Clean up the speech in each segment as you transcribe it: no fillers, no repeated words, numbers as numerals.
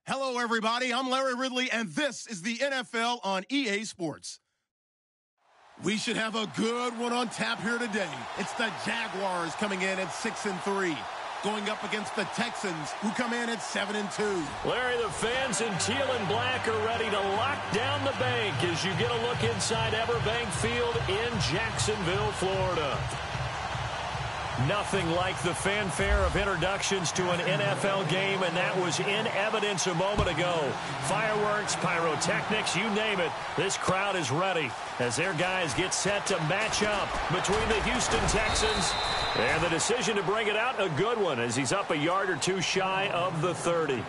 Hello, everybody. I'm Larry Ridley, and this is the NFL on EA Sports. We should have a good one on tap here today. It's the Jaguars coming in at 6-3, going up against the Texans, who come in at 7-2. Larry, the fans in teal and black are ready to lock down the bank as you get a look inside Everbank Field in Jacksonville, Florida. Nothing like the fanfare of introductions to an NFL game, and that was in evidence a moment ago. Fireworks, pyrotechnics, you name it. This crowd is ready as their guys get set to match up between the Houston Texans. And the decision to bring it out, a good one, as he's up a yard or two shy of the 30.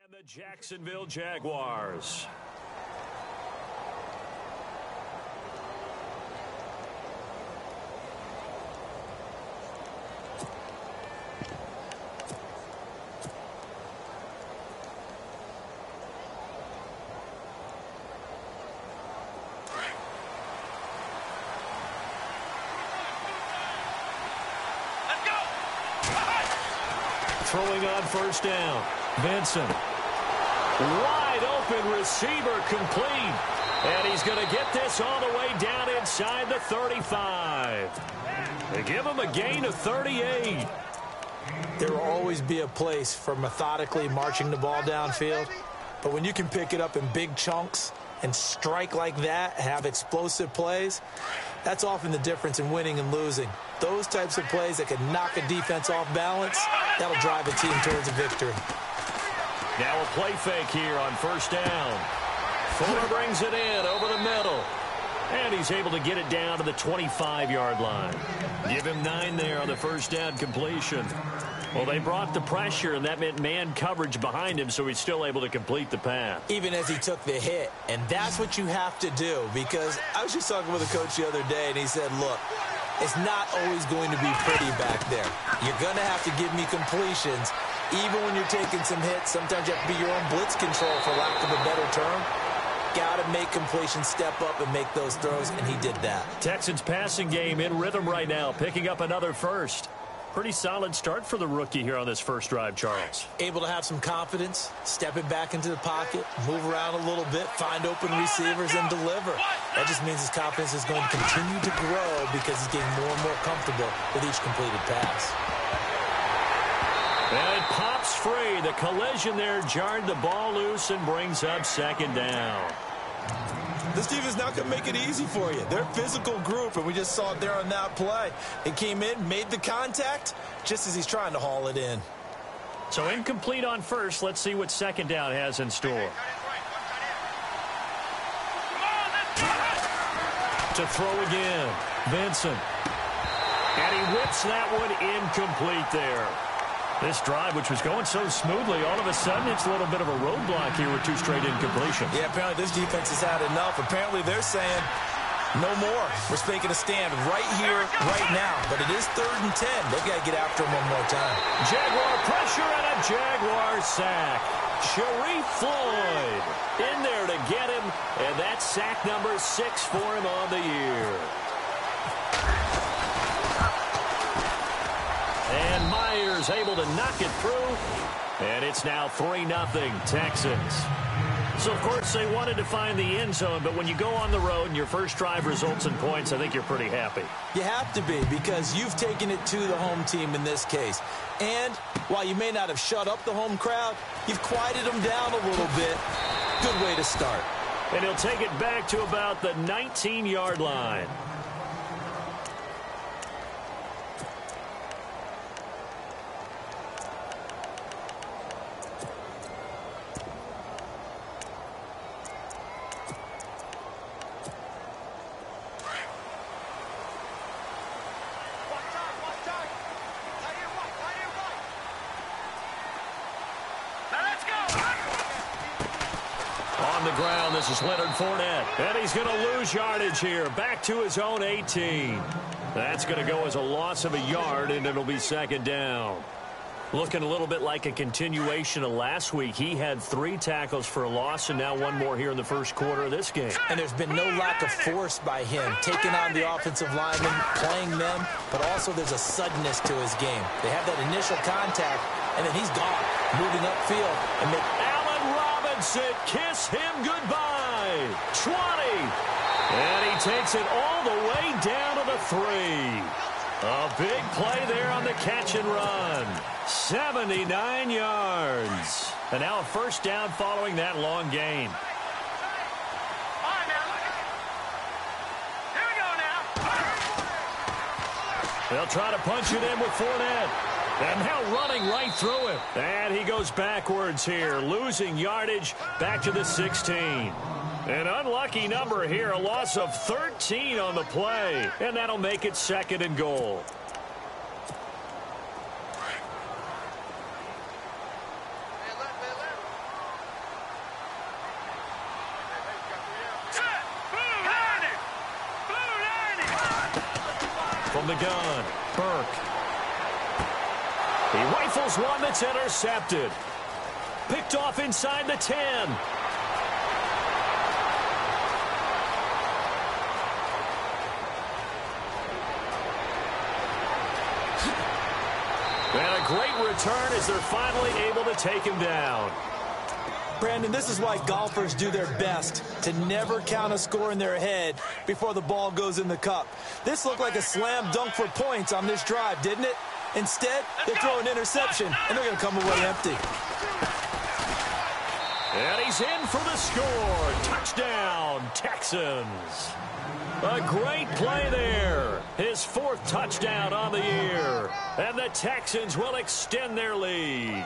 And the Jacksonville Jaguars. Throwing on first down, Benson. Wide open receiver complete. And he's going to get this all the way down inside the 35. They give him a gain of 38. There will always be a place for methodically marching the ball downfield. But when you can pick it up in big chunks and strike like that, have explosive plays, that's often the difference in winning and losing. Those types of plays that can knock a defense off balance, that'll drive a team towards a victory. Now a play fake here on first down. Fuller brings it in over the middle. And he's able to get it down to the 25-yard line. Give him 9 there on the first down completion. Well, they brought the pressure, and that meant man coverage behind him, so he's still able to complete the pass. Even as he took the hit, and that's what you have to do, because I was just talking with a coach the other day, and he said, look, it's not always going to be pretty back there. You're going to have to give me completions. Even when you're taking some hits, sometimes you have to be your own blitz control, for lack of a better term. Got to make completions step up and make those throws, and he did that. Texans passing game in rhythm right now, picking up another first. Pretty solid start for the rookie here on this first drive, Charles. Able to have some confidence, step it back into the pocket, move around a little bit, find open receivers, and deliver. That just means his confidence is going to continue to grow because he's getting more and more comfortable with each completed pass. And it pops free. The collision there jarred the ball loose and brings up second down. This defense not going to make it easy for you. They're a physical group, and we just saw it there on that play. It came in, made the contact, just as he's trying to haul it in. So incomplete on first. Let's see what second down has in store. To throw again, Benson. And he whips that one incomplete there. This drive, which was going so smoothly, all of a sudden it's a little bit of a roadblock here with 2 straight incompletions. Yeah, apparently this defense has had enough. Apparently they're saying, no more. We're making a stand right here, right now. But it is 3rd and 10. They've got to get after him one more time. Jaguar pressure and a Jaguar sack. Sharif Floyd in there to get him, and that's sack number 6 for him on the year. was able to knock it through, and it's now 3-0 Texans. So, of course, they wanted to find the end zone, but when you go on the road and your first drive results in points, I think you're pretty happy. You have to be, because you've taken it to the home team in this case. And while you may not have shut up the home crowd, you've quieted them down a little bit. Good way to start. And he'll take it back to about the 19-yard line. This is Leonard Fournette, and he's going to lose yardage here, back to his own 18. That's going to go as a loss of a yard, and it'll be second down. Looking a little bit like a continuation of last week. He had 3 tackles for a loss, and now 1 more here in the first quarter of this game. And there's been no lack of force by him, taking on the offensive linemen, playing them, but also there's a suddenness to his game. They have that initial contact, and then he's gone, moving upfield and make Robinson, kiss him goodbye. 20. And he takes it all the way down to the 3. A big play there on the catch and run. 79 yards. And now a first down following that long gain. Here we go now. They'll try to punch it in with Fournette. And now running right through it. And he goes backwards here, losing yardage back to the 16. An unlucky number here, a loss of 13 on the play. And that'll make it second and goal. From the gun, Burke. He rifles one that's intercepted. Picked off inside the 10. And a great return as they're finally able to take him down. Brandon, this is why golfers do their best to never count a score in their head before the ball goes in the cup. This looked like a slam dunk for points on this drive, didn't it? Instead, they throw an interception, and they're going to come away empty. And he's in for the score. Touchdown, Texans. A great play there. His 4th touchdown on the year. And the Texans will extend their lead.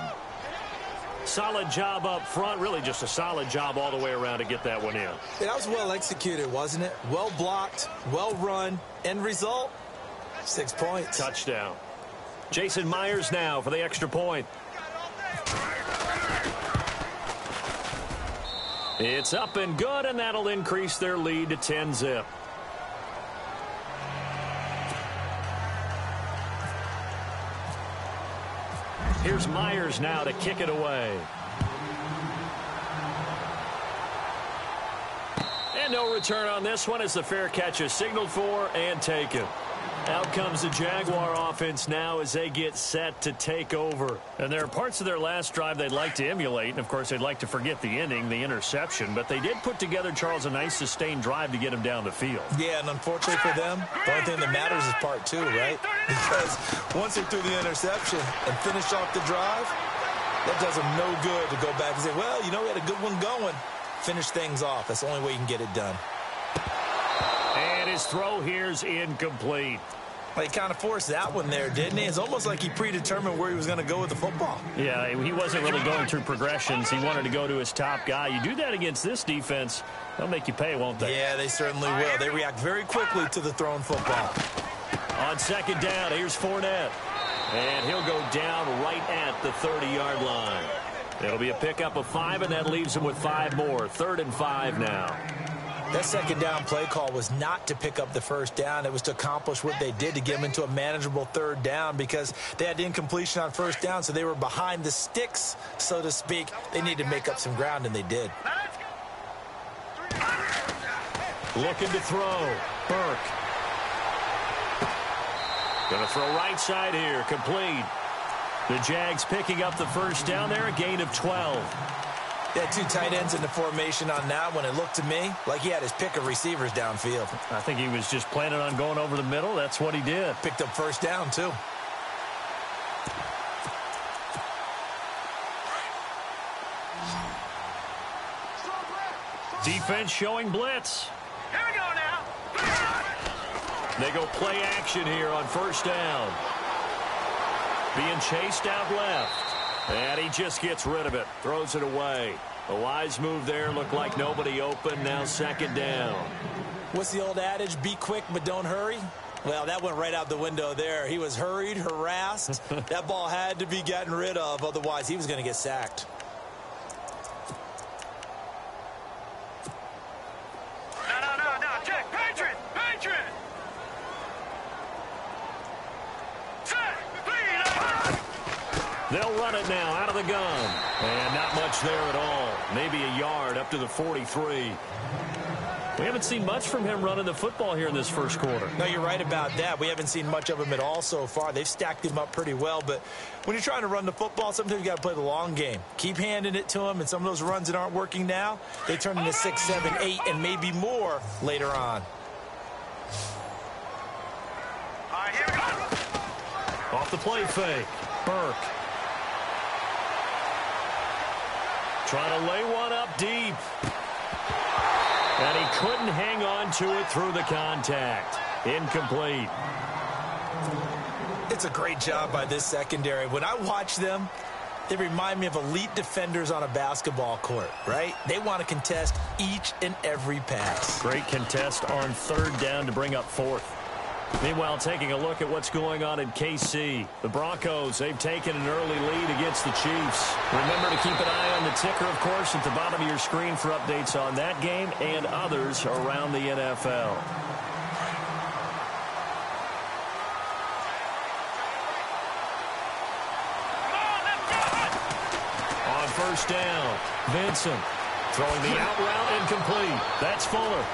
Solid job up front. Really just a solid job all the way around to get that one in. Yeah, that was well executed, wasn't it? Well blocked, well run. End result, 6 points. Touchdown. Jason Myers now for the extra point. It's up and good, and that'll increase their lead to 10-zip. Here's Myers now to kick it away. And no return on this one as the fair catch is signaled for and taken. Out comes the Jaguar offense now as they get set to take over. And there are parts of their last drive they'd like to emulate. And, of course, they'd like to forget the inning, the interception. But they did put together, Charles, a nice sustained drive to get him down the field. Yeah, and unfortunately for them, the only thing that matters is part 2, right? Because once they threw the interception and finished off the drive, that does them no good to go back and say, well, you know, we had a good one going. Finish things off. That's the only way you can get it done. And his throw here's incomplete. Well, he kind of forced that one there, didn't he? It's almost like he predetermined where he was going to go with the football. Yeah, he wasn't really going through progressions. He wanted to go to his top guy. You do that against this defense, they'll make you pay, won't they? Yeah, they certainly will. They react very quickly to the thrown football. On second down, here's Fournette. And he'll go down right at the 30-yard line. It'll be a pickup of 5, and that leaves him with 5 more. 3rd and 5 now. That second down play call was not to pick up the first down. It was to accomplish what they did to get them into a manageable 3rd down because they had incompletion on first down, so they were behind the sticks, so to speak. They needed to make up some ground, and they did. Looking to throw. Burke. Going to throw right side here. Complete. The Jags picking up the first down there, a gain of 12. They had two tight ends in the formation on that one. It looked to me like he had his pick of receivers downfield. I think he was just planning on going over the middle. That's what he did. Picked up first down, too. Defense showing blitz. Here we go now. They go play action here on first down. Being chased out left. And he just gets rid of it. Throws it away. A wise move there. Looked like nobody open. Now second down. What's the old adage? Be quick, but don't hurry. Well, that went right out the window there. He was hurried, harassed. That ball had to be gotten rid of. Otherwise, he was going to get sacked. No. Check. Patriot. They'll run it now out of the gun. And not much there at all. Maybe a yard up to the 43. We haven't seen much from him running the football here in this first quarter. No, you're right about that. We haven't seen much of him at all so far. They've stacked him up pretty well. But when you're trying to run the football, sometimes you got to play the long game. Keep handing it to him. And some of those runs that aren't working now, they turn into 6, 7, 8, and maybe more later on. All right, here we go. Off the play fake. Burke. Trying to lay one up deep. And he couldn't hang on to it through the contact. Incomplete. It's a great job by this secondary. When I watch them, they remind me of elite defenders on a basketball court, right? They want to contest each and every pass. Great contest on third down to bring up fourth. Meanwhile, taking a look at what's going on in KC. The Broncos, they've taken an early lead against the Chiefs. Remember to keep an eye on the ticker, of course, at the bottom of your screen for updates on that game and others around the NFL. On first down, Vincent throwing the out route incomplete. That's Fuller.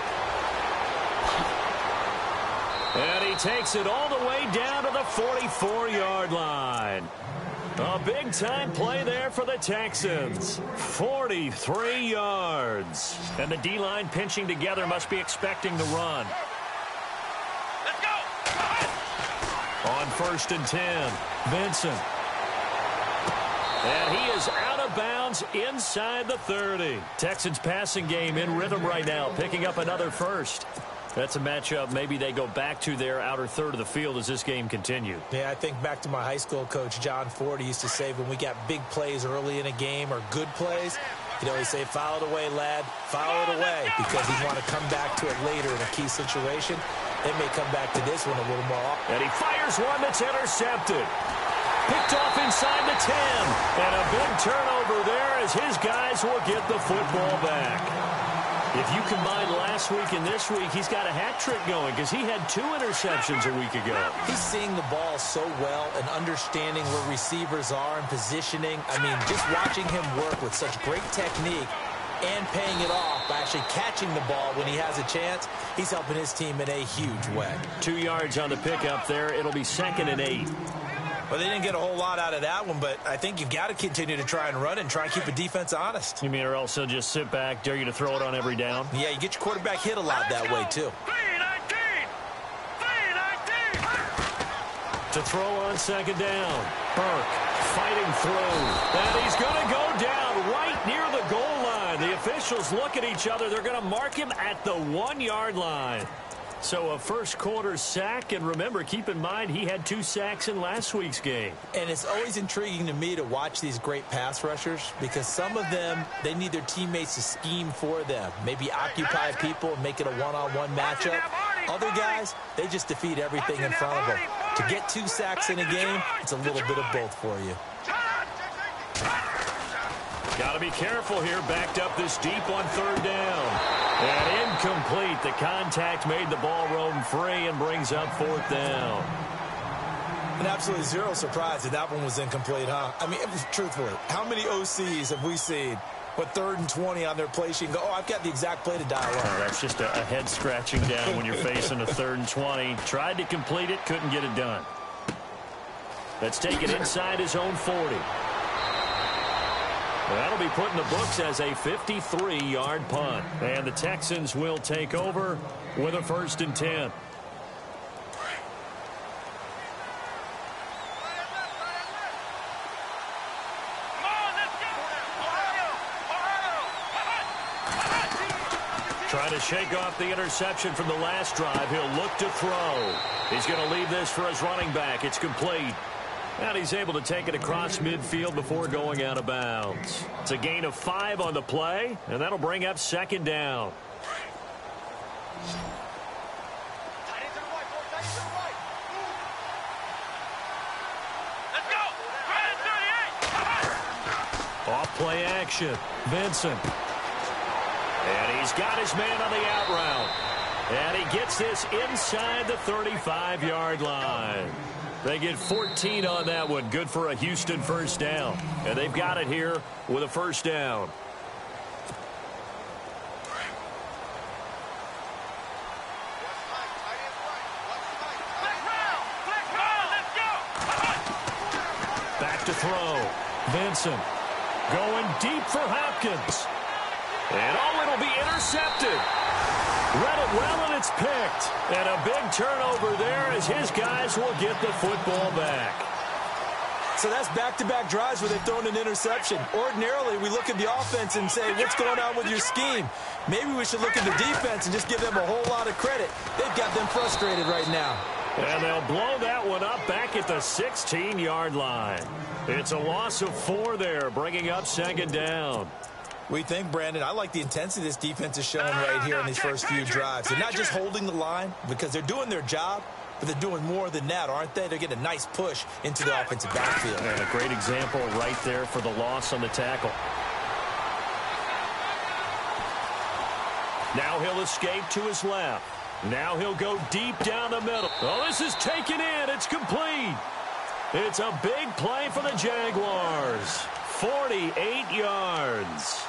And he takes it all the way down to the 44-yard line. A big-time play there for the Texans. 43 yards. And the D-line pinching together must be expecting the run. Let's go. On first and 10, Vincent. And he is out of bounds inside the 30. Texans passing game in rhythm right now, picking up another first. That's a matchup maybe they go back to their outer third of the field as this game continued. Yeah, I think back to my high school coach, John Ford. He used to say when we got big plays early in a game or good plays, he'd always say, foul it away, lad, foul it away, because he'd want to come back to it later in a key situation. They may come back to this one a little more often. And he fires one that's intercepted. Picked off inside the 10. And a big turnover there as his guys will get the football back. If you combine last week and this week, he's got a hat trick going because he had 2 interceptions a week ago. He's seeing the ball so well and understanding where receivers are and positioning. I mean, just watching him work with such great technique and paying it off by actually catching the ball when he has a chance, he's helping his team in a huge way. 2 yards on the pickup there. It'll be 2nd and 8. Well, they didn't get a whole lot out of that one, but I think you've got to continue to try and run and try and keep the defense honest. You mean or else he'll just sit back, dare you to throw it on every down? Yeah, you get your quarterback hit a lot that way, too. 3-19. To throw on 2nd down. Burke fighting through. And he's going to go down right near the goal line. The officials look at each other. They're going to mark him at the 1-yard line. So a first quarter sack, and remember, keep in mind, he had 2 sacks in last week's game. And it's always intriguing to me to watch these great pass rushers because some of them, they need their teammates to scheme for them. Maybe occupy people and make it a one-on-one matchup. Other guys, they just defeat everything in front of them. To get 2 sacks in a game, it's a little bit of both for you. Got to be careful here, backed up this deep on 3rd down. And incomplete. The contact made the ball roam free and brings up 4th down. And absolutely zero surprise that one was incomplete, huh? I mean, truthfully, how many OCs have we seen with 3rd and 20 on their play sheet and go, oh, I've got the exact play to dial up? Oh, that's just a head scratching down when you're facing a 3rd and 20. Tried to complete it, couldn't get it done. Let's take it inside his own 40. That'll be put in the books as a 53-yard punt. And the Texans will take over with a 1st and 10. Trying to shake off the interception from the last drive. He'll look to throw. He's going to leave this for his running back. It's complete. And he's able to take it across midfield before going out of bounds. It's a gain of 5 on the play, and that'll bring up 2nd down. Let's go! Off play action. Vincent. And he's got his man on the out route. And he gets this inside the 35-yard line. They get 14 on that one. Good for a Houston 1st down. And they've got it here with a 1st down. Back to throw. Vincent going deep for Hopkins. And it'll be intercepted. Read it well, and it's picked. And a big turnover there as his guys will get the football back. So that's back-to-back drives where they've thrown an interception. Ordinarily, we look at the offense and say, what's going on with your scheme? Maybe we should look at the defense and just give them a whole lot of credit. They've got them frustrated right now. And they'll blow that one up back at the 16-yard line. It's a loss of 4 there, bringing up 2nd down. We think, Brandon, I like the intensity this defense is showing right here in these first few drives. They're not just holding the line because they're doing their job, but they're doing more than that, aren't they? They're getting a nice push into the offensive backfield. And a great example right there for the loss on the tackle. Now he'll escape to his left. Now he'll go deep down the middle. Oh, this is taken in. It's complete. It's a big play for the Jaguars. 48 yards.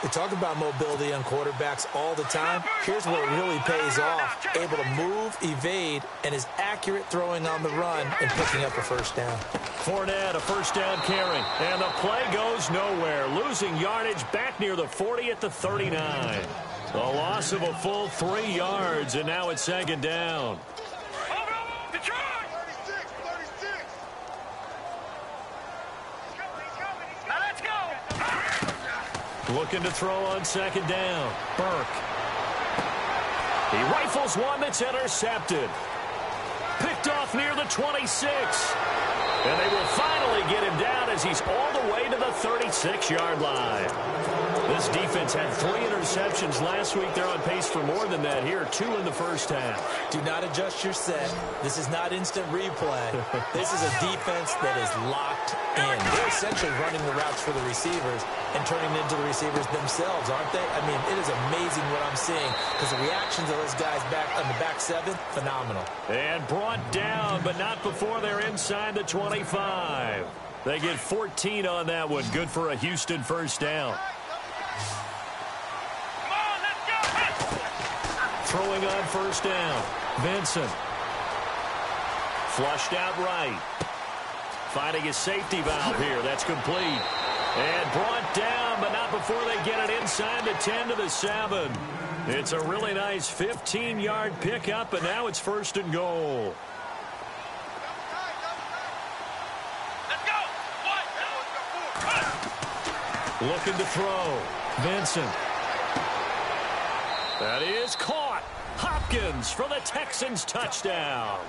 They talk about mobility on quarterbacks all the time. Here's where it really pays off. Able to move, evade, and is accurate throwing on the run and picking up a 1st down. Fournette, a 1st down carry. And the play goes nowhere. Losing yardage back near the 40 at the 39. A loss of a full 3 yards, and now it's 2nd down. Looking to throw on 2nd down. Burke. He rifles one that's intercepted. Picked off near the 26. And they will finally get him down as he's all the way to the 36-yard line. This defense had 3 interceptions last week. They're on pace for more than that here. 2 in the first half. Do not adjust your set. This is not instant replay. This is a defense that is locked in. They're essentially running the routes for the receivers and turning into the receivers themselves, aren't they? I mean, it is amazing what I'm seeing because the reactions of those guys back on the back 7, phenomenal. And brought down, but not before they're inside the 25. They get 14 on that one. Good for a Houston 1st down. Throwing on 1st down. Vincent. Flushed out right. Finding his safety valve here. That's complete. And brought down, but not before they get it inside the 10 to the 7. It's a really nice 15-yard pickup, and now it's 1st and goal. Let's go! Looking to throw. Vincent. That is caught. Hopkins for the Texans touchdown.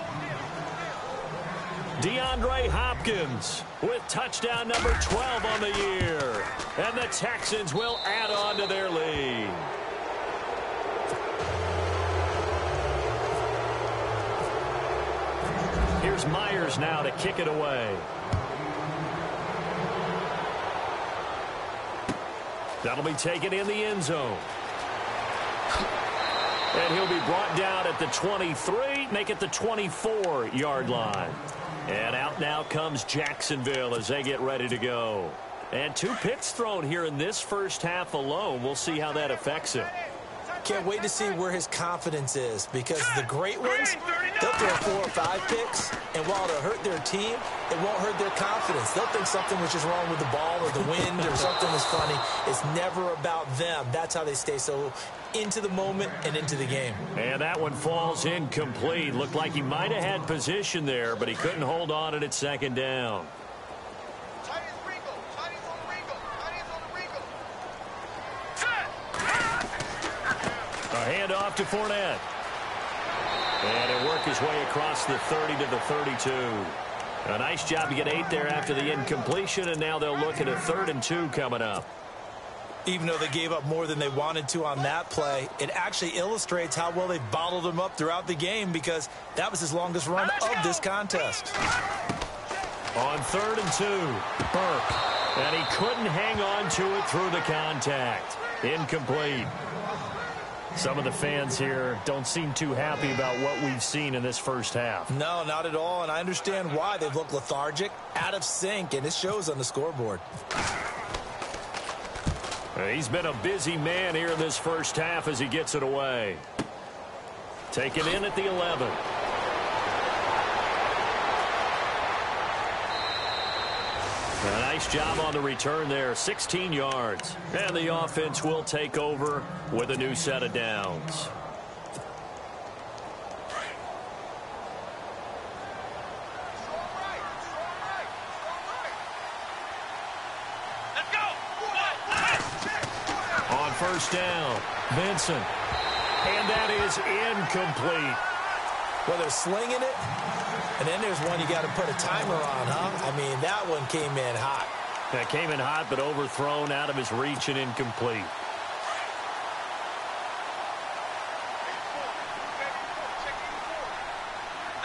DeAndre Hopkins with touchdown number 12 on the year. And the Texans will add on to their lead. Here's Myers now to kick it away. That'll be taken in the end zone. And he'll be brought down at the 23, make it the 24-yard line. And out now comes Jacksonville as they get ready to go. And 2 picks thrown here in this first half alone. We'll see how that affects him. Can't wait to see where his confidence is, because the great ones, they'll throw 4 or 5 picks, and while it'll hurt their team, it won't hurt their confidence. They'll think something was just wrong with the ball or the wind or something was funny. It's never about them. That's how they stay so into the moment and into the game. And that one falls incomplete. Looked like he might have had position there, but he couldn't hold on at second down. A handoff to Fournette. And he'll work his way across the 30 to the 32. A nice job to get 8 there after the incompletion, and now they'll look at a 3rd and 2 coming up. Even though they gave up more than they wanted to on that play, it actually illustrates how well they've bottled him up throughout the game, because that was his longest run of this contest. On 3rd and 2, Burke. And he couldn't hang on to it through the contact. Incomplete. Some of the fans here don't seem too happy about what we've seen in this first half. No, not at all, and I understand why. They've looked lethargic, out of sync, and it shows on the scoreboard. He's been a busy man here in this first half as he gets it away. Taken in at the 11. A nice job on the return there, 16 yards. And the offense will take over with a new set of downs. Let's go. On first down, Vincent. And that is incomplete. Well, they're slinging it, and then there's one you got to put a timer on, huh? I mean, that one came in hot. That came in hot, but overthrown, out of his reach, and incomplete.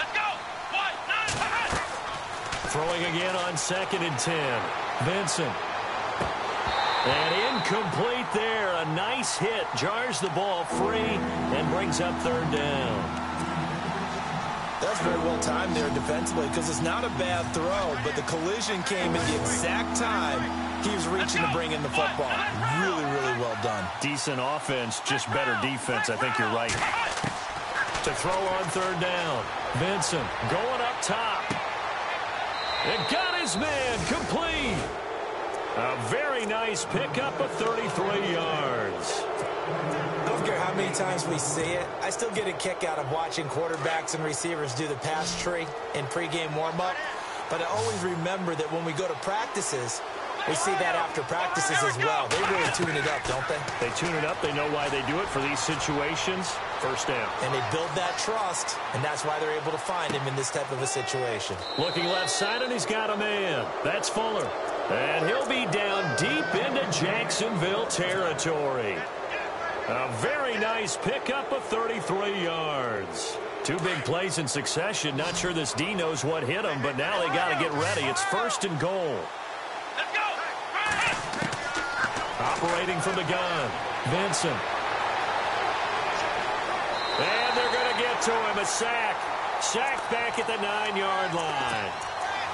Let's go. Throwing again on 2nd and 10. Vincent. And incomplete there. A nice hit. Jars the ball free and brings up 3rd down. That's very well timed there defensively, because it's not a bad throw, but the collision came at the exact time he was reaching to bring in the football. Really, really well done. Decent offense, just better defense. I think you're right. To throw on 3rd down. Vincent going up top. And got his man complete. A very nice pickup of 33 yards. I don't care how many times we see it, I still get a kick out of watching quarterbacks and receivers do the pass tree in pregame warm-up. But I always remember that when we go to practices, we see that after practices as well. They really tune it up, don't they? They tune it up. They know why they do it for these situations. First down. And they build that trust, and that's why they're able to find him in this type of a situation. Looking left side, and he's got a man. That's Fuller. And he'll be down deep into Jacksonville territory. A very nice pickup of 33 yards. 2 big plays in succession. Not sure this D knows what hit him, but now they got to get ready. It's 1st and goal. Let's go. Operating from the gun. Vincent. And they're going to get to him. A sack. Sacked back at the 9-yard line.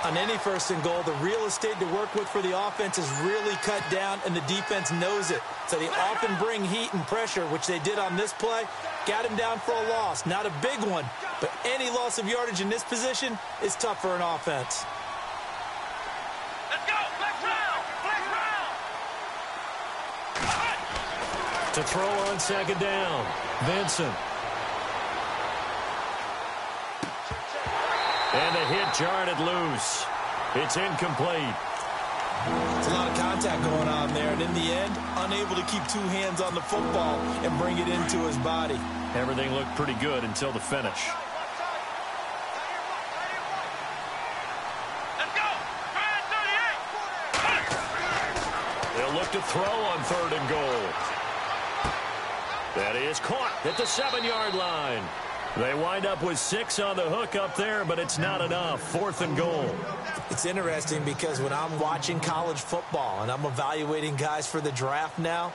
On any 1st and goal, the real estate to work with for the offense is really cut down, and the defense knows it. So they often bring heat and pressure, which they did on this play. Got him down for a loss. Not a big one, but any loss of yardage in this position is tough for an offense. Let's go. Flex round. To throw on 2nd down. Vincent. And the hit jarred it loose. It's incomplete. There's a lot of contact going on there, and in the end, unable to keep 2 hands on the football and bring it into his body. Everything looked pretty good until the finish. Let's go. 38. They'll look to throw on 3rd and goal. That is caught at the 7-yard line. They wind up with 6 on the hook up there, but it's not enough. 4th and goal. It's interesting because when I'm watching college football and I'm evaluating guys for the draft now,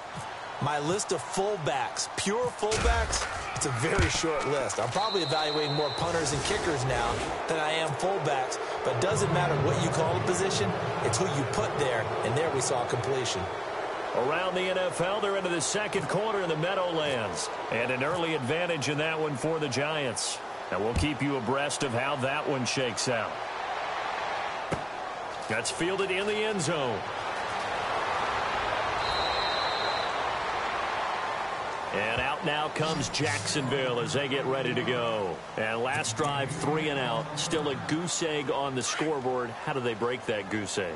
my list of fullbacks, pure fullbacks, it's a very short list. I'm probably evaluating more punters and kickers now than I am fullbacks, but it doesn't matter what you call a position, it's who you put there, and there we saw completion. Around the NFL, they're into the second quarter in the Meadowlands. And an early advantage in that one for the Giants. And we'll keep you abreast of how that one shakes out. That's fielded in the end zone. And out now comes Jacksonville as they get ready to go. And last drive, 3 and out. Still a goose egg on the scoreboard. How do they break that goose egg?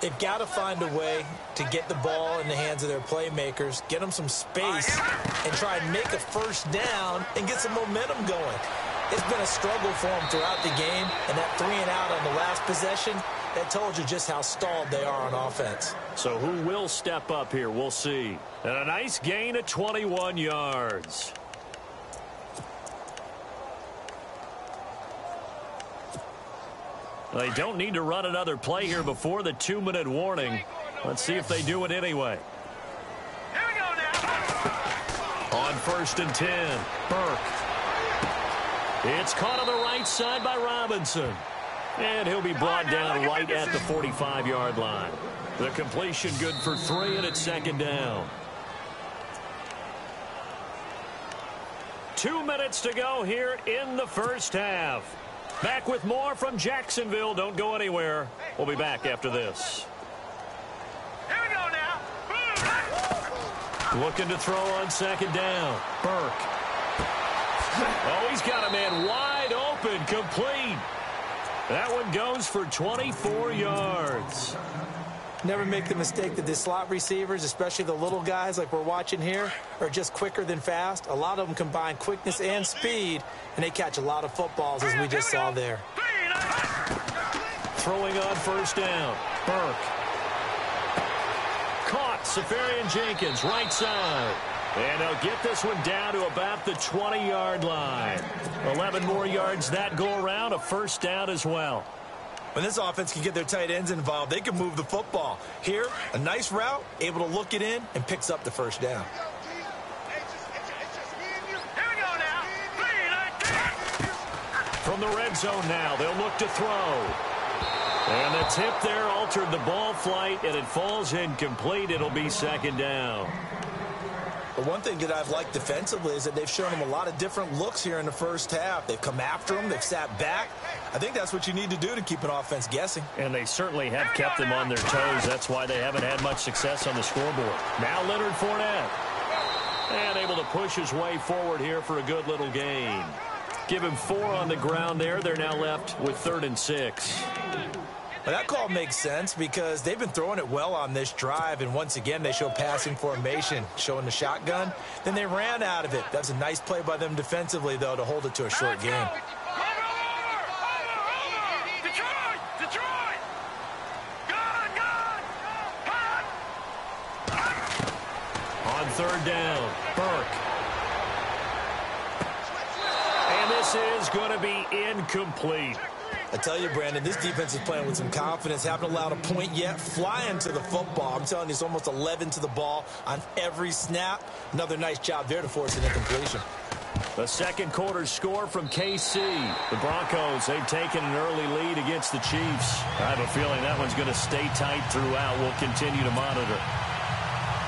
They've got to find a way to get the ball in the hands of their playmakers, get them some space, and try and make a first down and get some momentum going. It's been a struggle for them throughout the game, and that 3 and out on the last possession, that told you just how stalled they are on offense. So who will step up here? We'll see. And a nice gain of 21 yards. They don't need to run another play here before the 2-minute warning. Let's see if they do it anyway. Here we go now. On 1st and 10, Burke. It's caught on the right side by Robinson. And he'll be brought down right at the 45-yard line. The completion good for 3, and it's second down. 2 minutes to go here in the first half. Back with more from Jacksonville. Don't go anywhere. We'll be back after this. Here we go now. Looking to throw on second down. Burke. Oh, he's got a man wide open, complete. That one goes for 24 yards. Never make the mistake that the slot receivers, especially the little guys like we're watching here, are just quicker than fast. A lot of them combine quickness and speed, and they catch a lot of footballs, as we just saw there. Throwing on first down. Burke. Caught. Safarian Jenkins, right side. And they'll get this one down to about the 20-yard line. 11 more yards that go around, a first down as well. When this offense can get their tight ends involved, they can move the football. Here, a nice route, able to look it in, and picks up the first down. Here we go now. From the red zone now, they'll look to throw. And the tip there altered the ball flight, and it falls incomplete. It'll be second down. But one thing that I've liked defensively is that they've shown them a lot of different looks here in the first half. They've come after them. They've sat back. I think that's what you need to do to keep an offense guessing. And they certainly have kept them on their toes. That's why they haven't had much success on the scoreboard. Now Leonard Fournette. And able to push his way forward here for a good little gain. Give him 4 on the ground there. They're now left with 3rd and 6. Well, that call makes sense because they've been throwing it well on this drive, and once again they show passing formation, showing the shotgun. Then they ran out of it. That was a nice play by them defensively, though, to hold it to a short game. Detroit! Good! On 3rd down, Burke. And this is going to be incomplete. I tell you, Brandon, this defense is playing with some confidence. Haven't allowed a point yet. Flying to the football. I'm telling you, it's almost 11 to the ball on every snap. Another nice job there to force an incompletion. The second quarter score from KC. The Broncos, they've taken an early lead against the Chiefs. I have a feeling that one's going to stay tight throughout. We'll continue to monitor.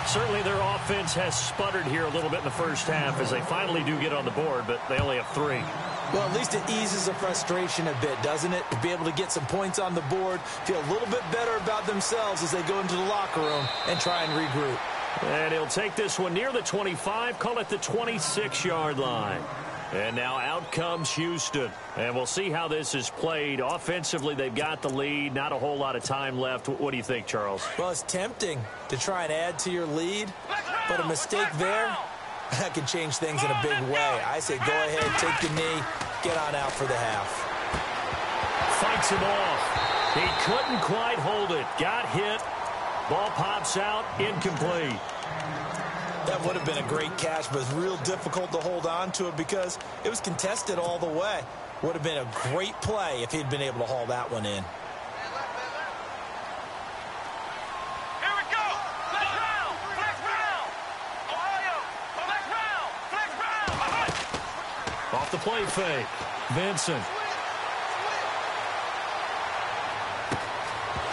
Certainly their offense has sputtered here a little bit in the first half as they finally do get on the board, but they only have 3. Well, at least it eases the frustration a bit, doesn't it? To be able to get some points on the board, feel a little bit better about themselves as they go into the locker room and try and regroup. And he'll take this one near the 25, call it the 26-yard line. And now out comes Houston. And we'll see how this is played. Offensively, they've got the lead. Not a whole lot of time left. What do you think, Charles? Well, it's tempting to try and add to your lead, but a mistake there, that can change things in a big way. I say go ahead, take the knee, get on out for the half. Fights him off. He couldn't quite hold it. Got hit. Ball pops out, incomplete. That would have been a great catch, but it's real difficult to hold on to it because it was contested all the way. Would have been a great play if he'd been able to haul that one in. Here we go! Flex round! Flex round! Ohio! Flex round! Off the play fake. Vincent.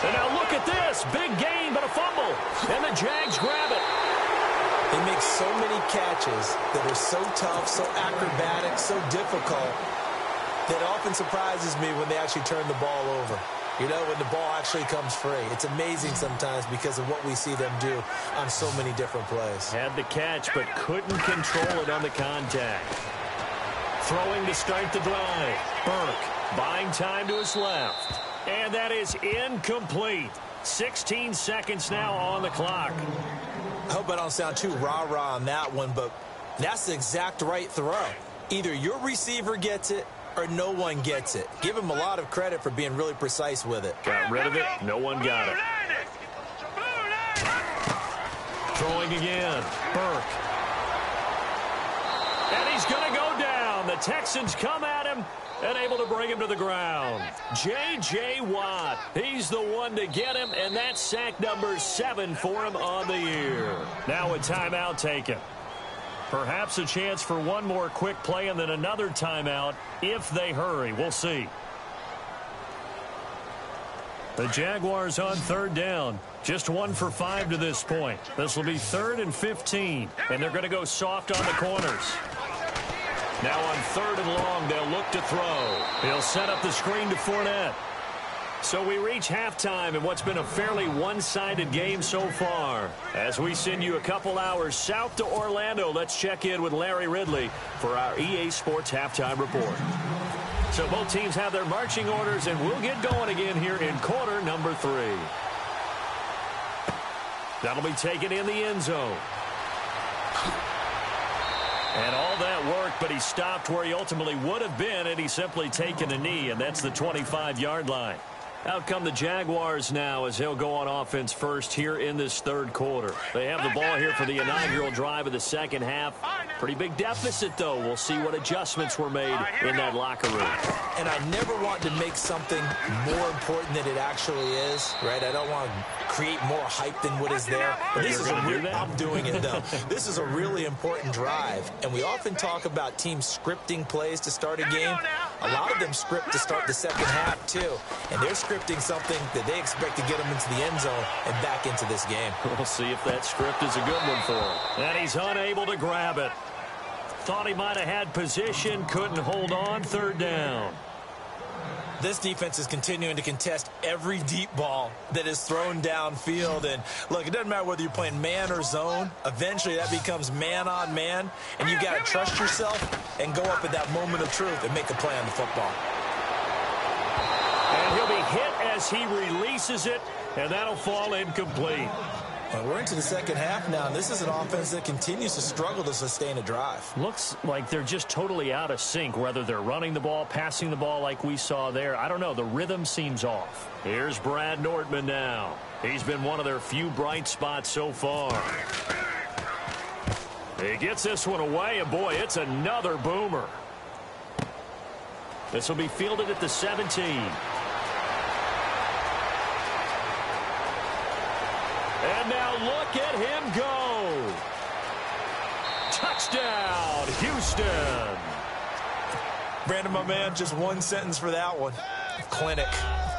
And now look at about this? Big gain, but a fumble. And the Jags grab it. They make so many catches that are so tough, so acrobatic, so difficult, that often surprises me when they actually turn the ball over. You know, when the ball actually comes free. It's amazing sometimes because of what we see them do on so many different plays. Had the catch, but couldn't control it on the contact. Throwing to start the drive. Burke buying time to his left. And that is incomplete. 16 seconds now on the clock. I hope I don't sound too rah-rah on that one, but that's the exact right throw. Either your receiver gets it or no one gets it. Give him a lot of credit for being really precise with it. Got rid of it. No one got it. Throwing again. Burke. And he's going to go down. The Texans come at him and able to bring him to the ground. J.J. Watt. He's the one to get him, and that's sack number 7 for him on the year. Now a timeout taken. Perhaps a chance for one more quick play and then another timeout if they hurry. We'll see. The Jaguars on third down. Just 1 for 5 to this point. This will be 3rd and 15, and they're going to go soft on the corners. Now on 3rd and long, they'll look to throw. He'll set up the screen to Fournette. So we reach halftime in what's been a fairly one-sided game so far. As we send you a couple hours south to Orlando, let's check in with Larry Ridley for our EA Sports Halftime Report. So both teams have their marching orders, and we'll get going again here in quarter number 3. That'll be taken in the end zone. And all that worked, but he stopped where he ultimately would have been had he simply taken a knee, and that's the 25-yard line. Out come the Jaguars now as they'll go on offense first here in this third quarter. They have the ball here for the inaugural drive of the second half. Pretty big deficit, though. We'll see what adjustments were made in that locker room. And I never want to make something more important than it actually is, right? I don't want to create more hype than what is there. But this is I'm doing it, though. This is a really important drive. And we often talk about teams scripting plays to start a game. A lot of them script to start the second half, too. And they're scripting something that they expect to get them into the end zone and back into this game. We'll see if that script is a good one for him. And he's unable to grab it. Thought he might have had position, couldn't hold on, 3rd down. This defense is continuing to contest every deep ball that is thrown downfield. And, look, it doesn't matter whether you're playing man or zone. Eventually, that becomes man-on-man, and you've got to trust yourself and go up at that moment of truth and make a play on the football. And he'll be hit as he releases it, and that'll fall incomplete. Well, we're into the second half now, and this is an offense that continues to struggle to sustain a drive. Looks like they're just totally out of sync, whether they're running the ball, passing the ball like we saw there. I don't know. The rhythm seems off. Here's Brad Nordman now. He's been one of their few bright spots so far. He gets this one away, and boy, it's another boomer. This will be fielded at the 17. And now look at him go. Touchdown, Houston. Brandon, my man, just one sentence for that one. Clinic.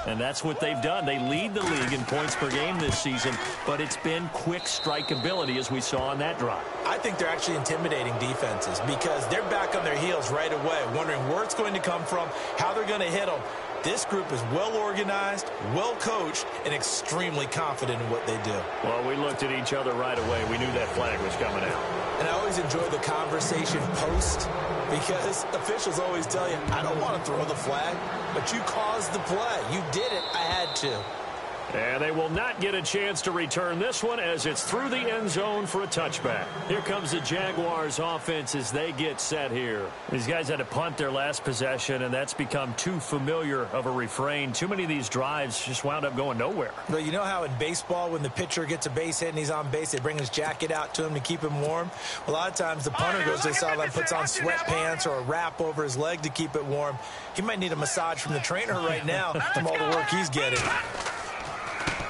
And that's what they've done. They lead the league in points per game this season, but it's been quick strikeability as we saw on that drive. I think they're actually intimidating defenses because they're back on their heels right away, wondering where it's going to come from, how they're going to hit them. This group is well-organized, well-coached, and extremely confident in what they do. Well, we looked at each other right away. We knew that flag was coming out. And I always enjoy the conversation post because officials always tell you, I don't want to throw the flag, but you caused the play. You did it. I had to. And they will not get a chance to return this one as it's through the end zone for a touchback. Here comes the Jaguars offense as they get set here. These guys had to punt their last possession, and that's become too familiar of a refrain. Too many of these drives just wound up going nowhere. But you know how in baseball when the pitcher gets a base hit and he's on base, they bring his jacket out to him to keep him warm? A lot of times the punter goes to the sideline, puts on sweatpants or a wrap over his leg to keep it warm. He might need a massage from the trainer right now from all the work he's getting.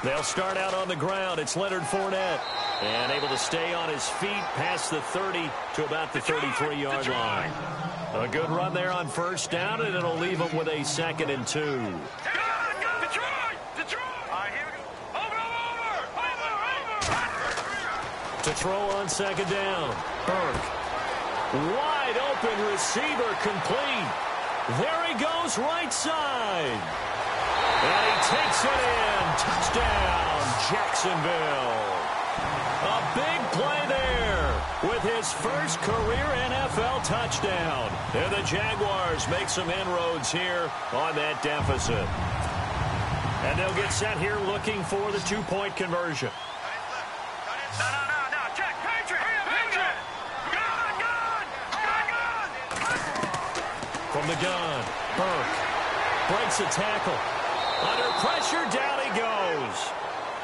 They'll start out on the ground. It's Leonard Fournette. And able to stay on his feet past the 30 to about the 33-yard line. A good run there on 1st down, and it'll leave him with a 2nd and 2. Detroit! All right, here we go. Over! To throw on second down. Burke. Wide open receiver complete. There he goes right side. And he takes it in. Touchdown, Jacksonville. A big play there with his first career NFL touchdown. And the Jaguars make some inroads here on that deficit. And they'll get set here looking for the two-point conversion. No. Check. Patriot. Gun. From the gun, Burke breaks a tackle. Under pressure, down he goes.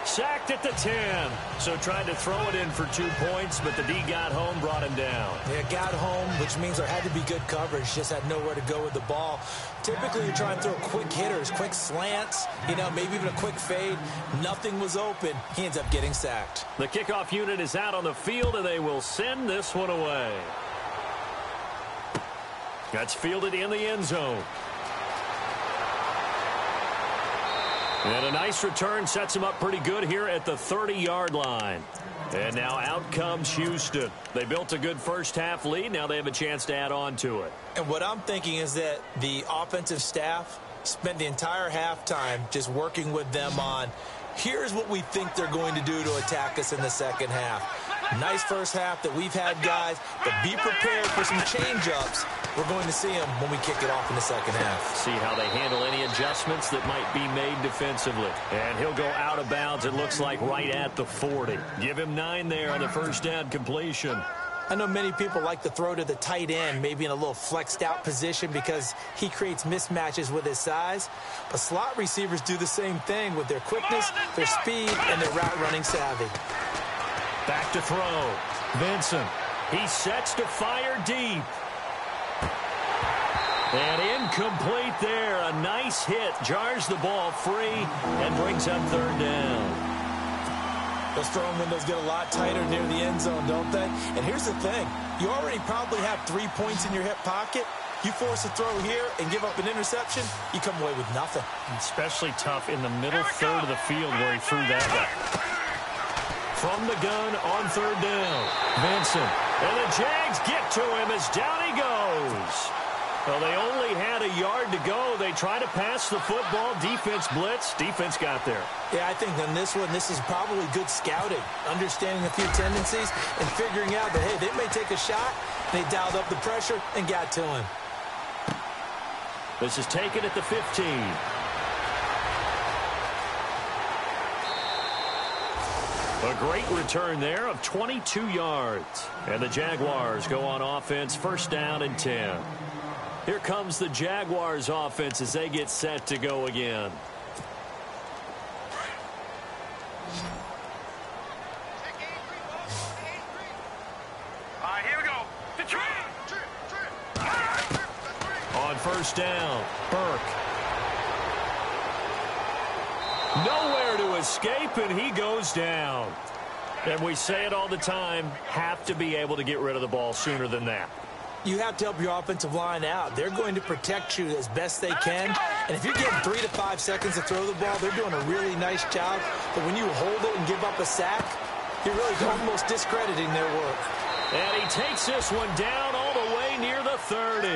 Sacked at the 10. So tried to throw it in for 2 points, but the D got home, brought him down. Yeah, got home, which means there had to be good coverage. Just had nowhere to go with the ball. Typically, you're trying to throw quick hitters, quick slants, maybe even a quick fade. Nothing was open. He ends up getting sacked. The kickoff unit is out on the field, and they will send this one away. That's fielded in the end zone. And a nice return sets him up pretty good here at the 30-yard line. And now out comes Houston. They built a good first-half lead. Now they have a chance to add on to it. And what I'm thinking is that the offensive staff spent the entire halftime just working with them on, here's what we think they're going to do to attack us in the second half. Nice first half that we've had, guys, but be prepared for some change-ups. We're going to see them when we kick it off in the second half. See how they handle any adjustments that might be made defensively. And he'll go out of bounds, it looks like, right at the 40. Give him 9 there on the first down completion. I know many people like to throw to the tight end, maybe in a little flexed out position because he creates mismatches with his size. But slot receivers do the same thing with their quickness, their speed, and their route running savvy. Back to throw. Vincent. He sets to fire deep. And incomplete there. A nice hit. Jars the ball free and brings up third down. Those throwing windows get a lot tighter near the end zone, don't they? And here's the thing. You already probably have 3 points in your hip pocket. You force a throw here and give up an interception, you come away with nothing. Especially tough in the middle third of the field where he threw that one. From the gun on third down. Vincent. And the Jags get to him as down he goes. Well, they only had a yard to go. They try to pass the football. Defense blitz. Defense got there. Yeah, I think on this one, this is probably good scouting, understanding a few tendencies and figuring out that, hey, they may take a shot. They dialed up the pressure and got to him. This is taken at the 15. A great return there of 22 yards. And the Jaguars go on offense, first down and 10. Here comes the Jaguars offense as they get set to go again. All right, here we go. On first down, Burke. Nowhere to escape, and he goes down. And we say it all the time, have to be able to get rid of the ball sooner than that. You have to help your offensive line out. They're going to protect you as best they can. And if you're getting 3 to 5 seconds to throw the ball, they're doing a really nice job. But when you hold it and give up a sack, you're really almost discrediting their work. And he takes this one down all the way near the 30.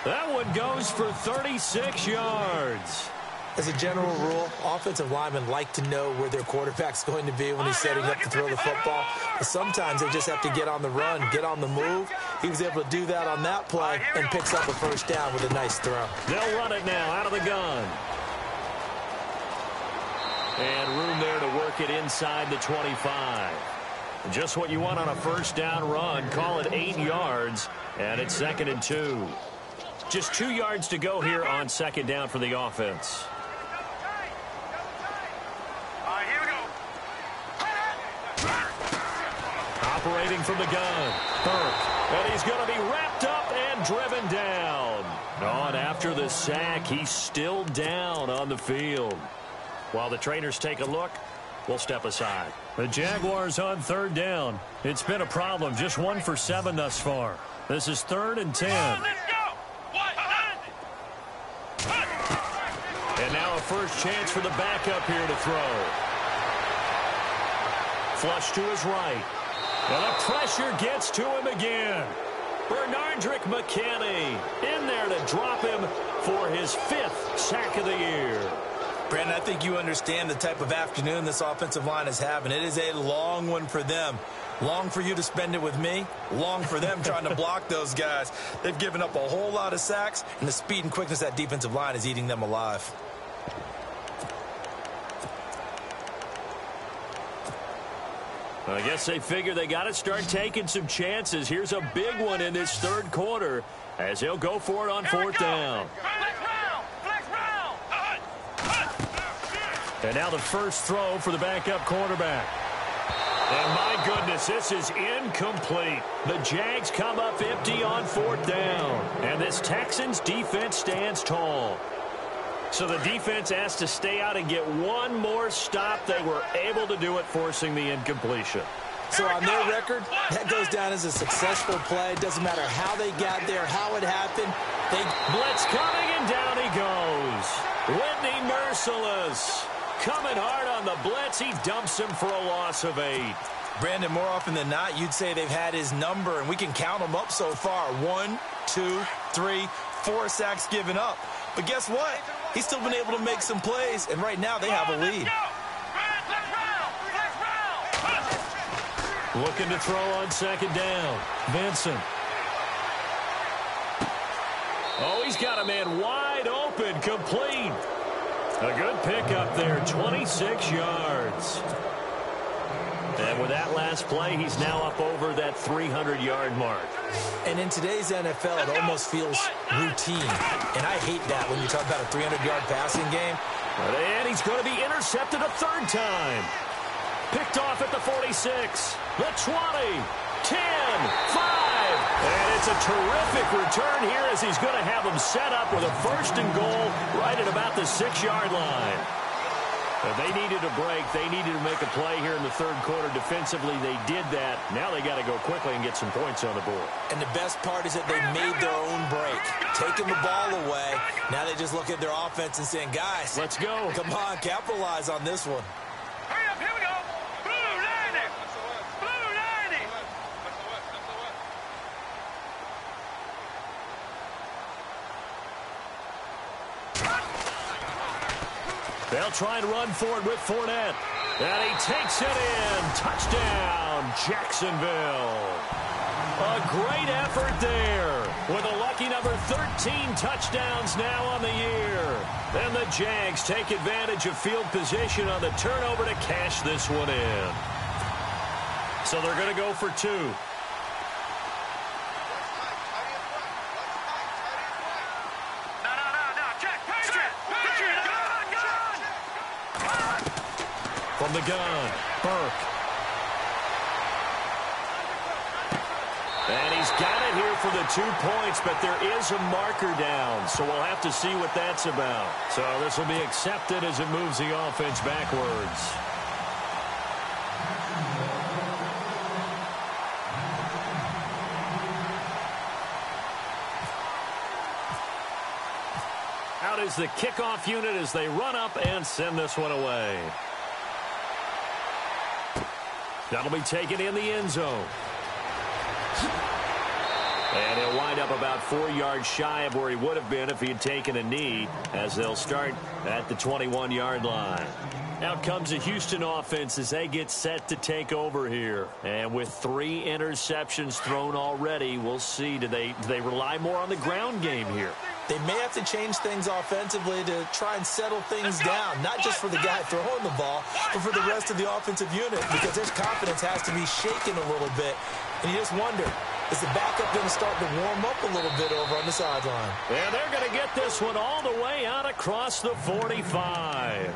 That one goes for 36 yards. As a general rule, offensive linemen like to know where their quarterback's going to be when he's setting up to throw the football. But sometimes they just have to get on the run, get on the move. He was able to do that on that play and picks up a first down with a nice throw. They'll run it now out of the gun. And room there to work it inside the 25. Just what you want on a first down run. Call it 8 yards, and it's 2nd and 2. Just 2 yards to go here on second down for the offense. All right, here we go. Operating from the gun, Burke. And he's going to be wrapped up and driven down. On after the sack, he's still down on the field. While the trainers take a look, we'll step aside. The Jaguars on third down. It's been a problem. Just 1 for 7 thus far. This is 3rd and 10. Let's go. And now a first chance for the backup here to throw. Flush to his right. And the pressure gets to him again. Bernardrick McKinney in there to drop him for his 5th sack of the year. Brandon, I think you understand the type of afternoon this offensive line is having. It is a long one for them. Long for you to spend it with me. Long for them trying to block those guys. They've given up a whole lot of sacks, and the speed and quickness of that defensive line is eating them alive. I guess they figure they got to start taking some chances. Here's a big one in this 3rd quarter as he'll go for it on 4th down. And now the first throw for the backup quarterback. And my goodness, this is incomplete. The Jags come up empty on 4th down. And this Texans defense stands tall. So the defense has to stay out and get one more stop. They were able to do it, forcing the incompletion. So on their record, that goes down as a successful play. It doesn't matter how they got there, how it happened. They blitz coming, and down he goes. Whitney Merciless coming hard on the blitz. He dumps him for a loss of 8. Brandon, more often than not, you'd say they've had his number, and we can count them up so far. 1, 2, 3, 4 sacks given up. But guess what? He's still been able to make some plays, and right now they have a lead. Looking to throw on 2nd down. Vincent. Oh, he's got a man wide open, complete. A good pickup there, 26 yards. And with that last play, he's now up over that 300-yard mark. And in today's NFL, it almost feels routine. And I hate that when you talk about a 300-yard passing game. And he's going to be intercepted a 3rd time. Picked off at the 46, the 20, 10, 5. And it's a terrific return here as he's going to have them set up with a 1st and goal right at about the 6-yard line. But they needed a break. They needed to make a play here in the 3rd quarter. Defensively, they did that. Now they got to go quickly and get some points on the board. And the best part is that they made their own break, taking the ball away. Now they just look at their offense and saying, guys, let's go. Come on, capitalize on this one. Hurry up, here we go. Blue 90. Blue 90. They'll try and run for it with Fournette. And he takes it in. Touchdown, Jacksonville. A great effort there with a lucky number 13 touchdowns now on the year. Then the Jags take advantage of field position on the turnover to cash this one in. So they're going to go for 2. From the gun, Burke. And he's got it here for the 2 points, but there is a marker down, so we'll have to see what that's about. So this will be accepted as it moves the offense backwards. Out is the kickoff unit as they run up and send this one away. That'll be taken in the end zone. And he'll wind up about 4 yards shy of where he would have been if he had taken a knee, as they'll start at the 21-yard line. Out comes the Houston offense as they get set to take over here. And with 3 interceptions thrown already, we'll see. Do they rely more on the ground game here? They may have to change things offensively to try and settle things down, not just for the guy throwing the ball, but for the rest of the offensive unit, because their confidence has to be shaken a little bit. And you just wonder, is the backup going to start to warm up a little bit over on the sideline? And they're going to get this one all the way out across the 45.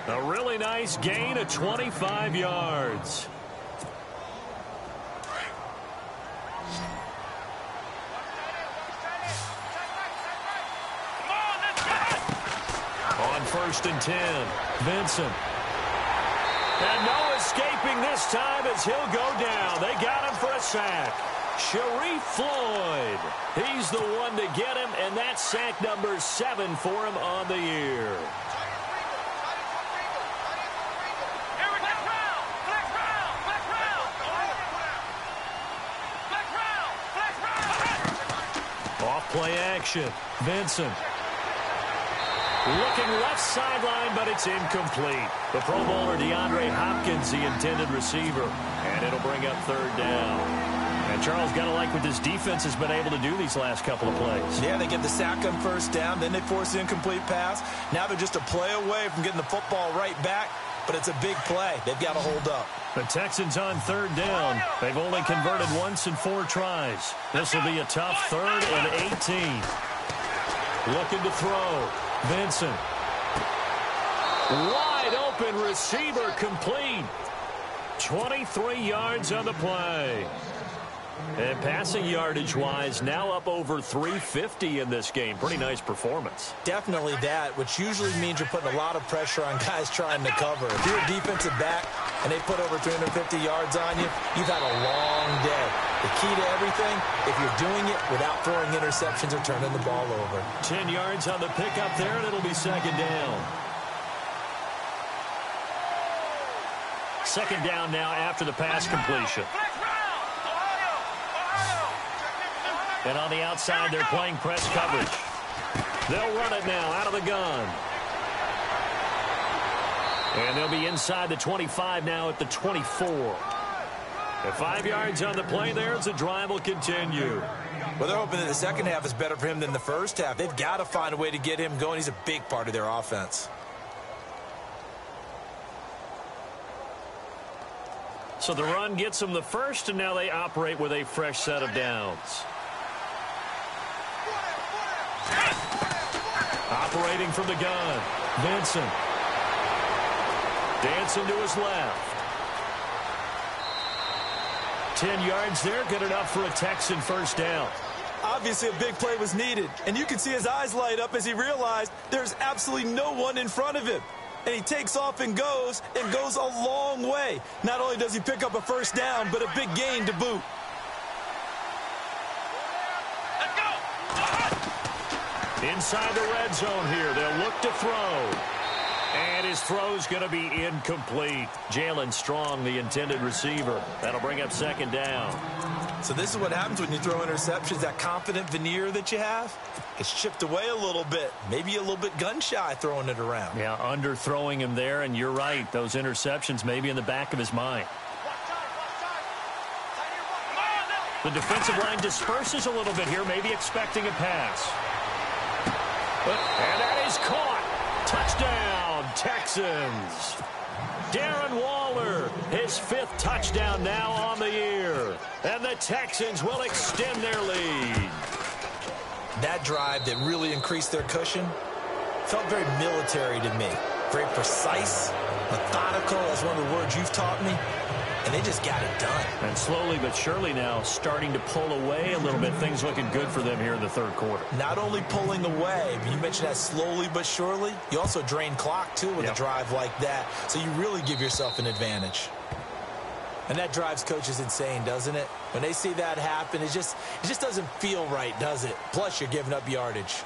A really nice gain of 25 yards. On 1st and 10, Vincent. And no escaping this time as he'll go down. They got him for a sack. Sharif Floyd. He's the one to get him, and that's sack number 7 for him on the year. play action. Vincent. Looking left sideline, but it's incomplete. The Pro Bowler DeAndre Hopkins, the intended receiver. And it'll bring up third down. And Charles, got to like what this defense has been able to do these last couple of plays. Yeah, they get the sack on first down, then they force the incomplete pass. Now they're just a play away from getting the football right back, but it's a big play. They've got to hold up. The Texans on third down. They've only converted once in 4 tries. This will be a tough 3rd and 18. Looking to throw. Vincent. Wide open receiver complete. 23 yards on the play. And passing yardage-wise, now up over 350 in this game. Pretty nice performance. Definitely that, which usually means you're putting a lot of pressure on guys trying to cover. If you're a defensive back and they put over 350 yards on you, you've had a long day. The key to everything, if you're doing it without throwing interceptions or turning the ball over. 10 yards on the pickup there, and it'll be second down. Second down now after the pass completion. And on the outside, they're playing press coverage. They'll run it now out of the gun. And they'll be inside the 25 now at the 24. And 5 yards on the play there as the drive will continue. Well, they're hoping that the second half is better for him than the first half. They've got to find a way to get him going. He's a big part of their offense. So the run gets them the first, and now they operate with a fresh set of downs. Operating from the gun, Vincent. Dancing to his left. 10 yards there, good enough for a Texan first down. Obviously, a big play was needed, and you can see his eyes light up as he realized there's absolutely no one in front of him. And he takes off and goes a long way. Not only does he pick up a first down, but a big gain to boot. Inside the red zone here, they'll look to throw. And his throw's going to be incomplete. Jalen Strong, the intended receiver. That'll bring up second down. So this is what happens when you throw interceptions. That confident veneer that you have, it's chipped away a little bit. Maybe a little bit gun-shy throwing it around. Yeah, underthrowing him there, and you're right. Those interceptions may be in the back of his mind. The defensive line disperses a little bit here, maybe expecting a pass. And that is caught. Touchdown, Texans. Darren Waller, his 5th touchdown now on the year. And the Texans will extend their lead. That drive that really increased their cushion felt very military to me. Very precise, methodical, that's one of the words you've taught me. And they just got it done. And slowly but surely now starting to pull away a little bit. Things looking good for them here in the third quarter. Not only pulling away, but you mentioned that slowly but surely. You also drain clock, too, with a drive like that. So you really give yourself an advantage. And that drives coaches insane, doesn't it? When they see that happen, it just doesn't feel right, does it? Plus, you're giving up yardage.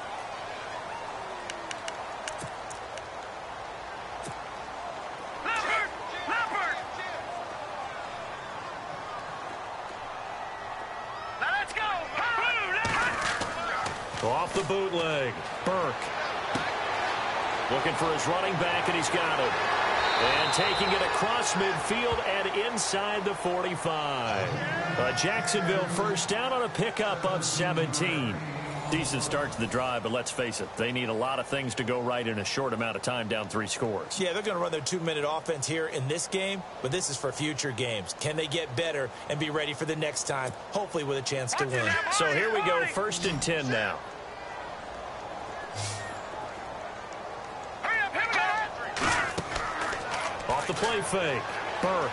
Off the bootleg, Burke. Looking for his running back, and he's got it. And taking it across midfield and inside the 45. Jacksonville first down on a pickup of 17. Decent start to the drive, but let's face it, they need a lot of things to go right in a short amount of time, down 3 scores. Yeah, they're going to run their 2-minute offense here in this game, but this is for future games. Can they get better and be ready for the next time, hopefully with a chance to win? So here we go, 1st and 10 now. Off the play fake, Burke.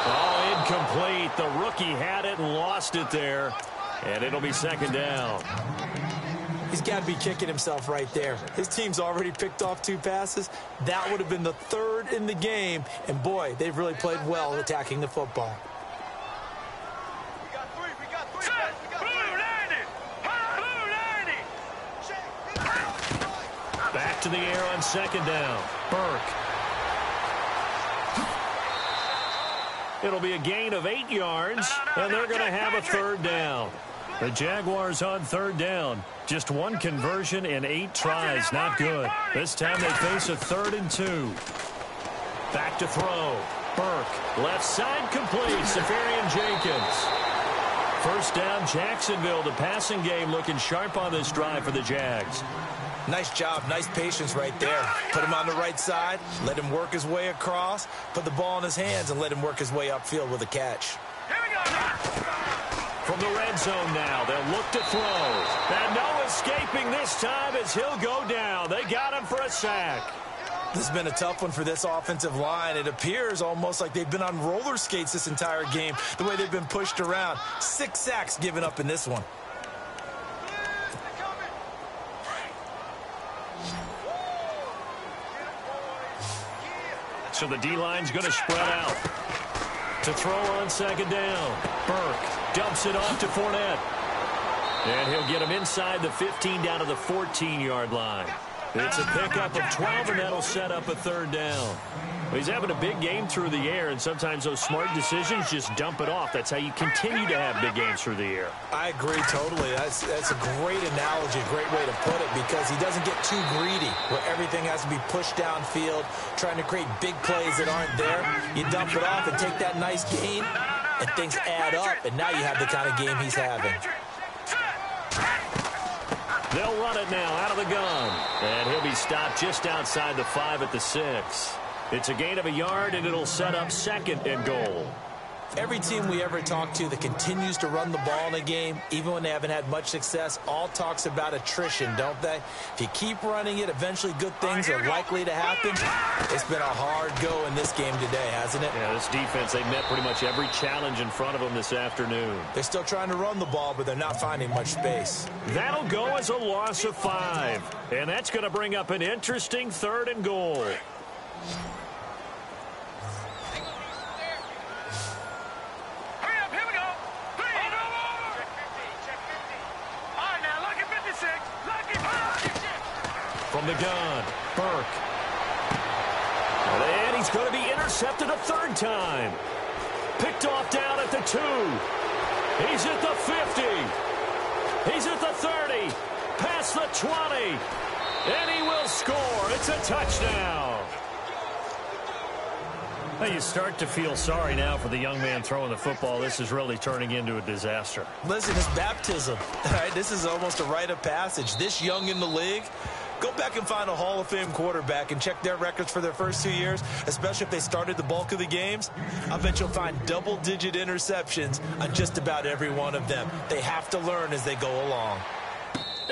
Oh, incomplete. The rookie had it and lost it there. And it'll be second down. He's got to be kicking himself right there. His team's already picked off 2 passes. That would have been the 3rd in the game. And, boy, they've really played well attacking the football. Back to the air on second down. Burke. It'll be a gain of 8 yards, and they're going to have a third down. The Jaguars on third down. Just one conversion in 8 tries. Not good. This time they face a 3rd and 2. Back to throw. Burke. Left side complete. Safarian Jenkins. First down, Jacksonville. The passing game looking sharp on this drive for the Jags. Nice job. Nice patience right there. Put him on the right side. Let him work his way across. Put the ball in his hands and let him work his way upfield with a catch. Here we go. From the red zone now, they'll look to throw. And no escaping this time as he'll go down. They got him for a sack. This has been a tough one for this offensive line. It appears almost like they've been on roller skates this entire game, the way they've been pushed around. 6 sacks given up in this one. So the D-line's going to spread out. To throw on second down. Burke dumps it off to Fournette. And he'll get him inside the 15 down to the 14-yard line. It's a pickup of 12, and that'll set up a 3rd down. He's having a big game through the air, and sometimes those smart decisions just dump it off. That's how you continue to have big games through the air. I agree totally. That's a great analogy, a great way to put it, because he doesn't get too greedy where everything has to be pushed downfield, trying to create big plays that aren't there. You dump it off and take that nice gain, and things add up, and now you have the kind of game he's having. They'll run it now out of the gun. And he'll be stopped just outside the 5 at the 6. It's a gain of a yard, and it'll set up 2nd and goal. Every team we ever talk to that continues to run the ball in a game, even when they haven't had much success, all talks about attrition, don't they? If you keep running it, eventually good things are likely to happen. It's been a hard go in this game today, hasn't it? Yeah, this defense, they met pretty much every challenge in front of them this afternoon. They're still trying to run the ball, but they're not finding much space. That'll go as a loss of 5. And that's going to bring up an interesting 3rd and goal. From the gun, Burke. And he's going to be intercepted a 3rd time. Picked off down at the 2. He's at the 50. He's at the 30. Past the 20. And he will score. It's a touchdown. Well, you start to feel sorry now for the young man throwing the football. This is really turning into a disaster. Listen, it's baptism. All right, this is almost a rite of passage. This young in the league, go back and find a Hall of Fame quarterback and check their records for their first 2 years, especially if they started the bulk of the games. I bet you'll find double-digit interceptions on just about every one of them. They have to learn as they go along.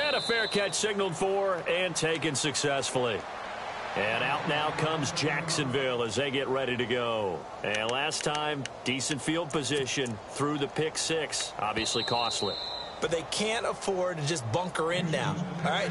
And a fair catch signaled for and taken successfully. And out now comes Jacksonville as they get ready to go. And last time, decent field position through the pick 6. Obviously costly. But they can't afford to just bunker in now. All right,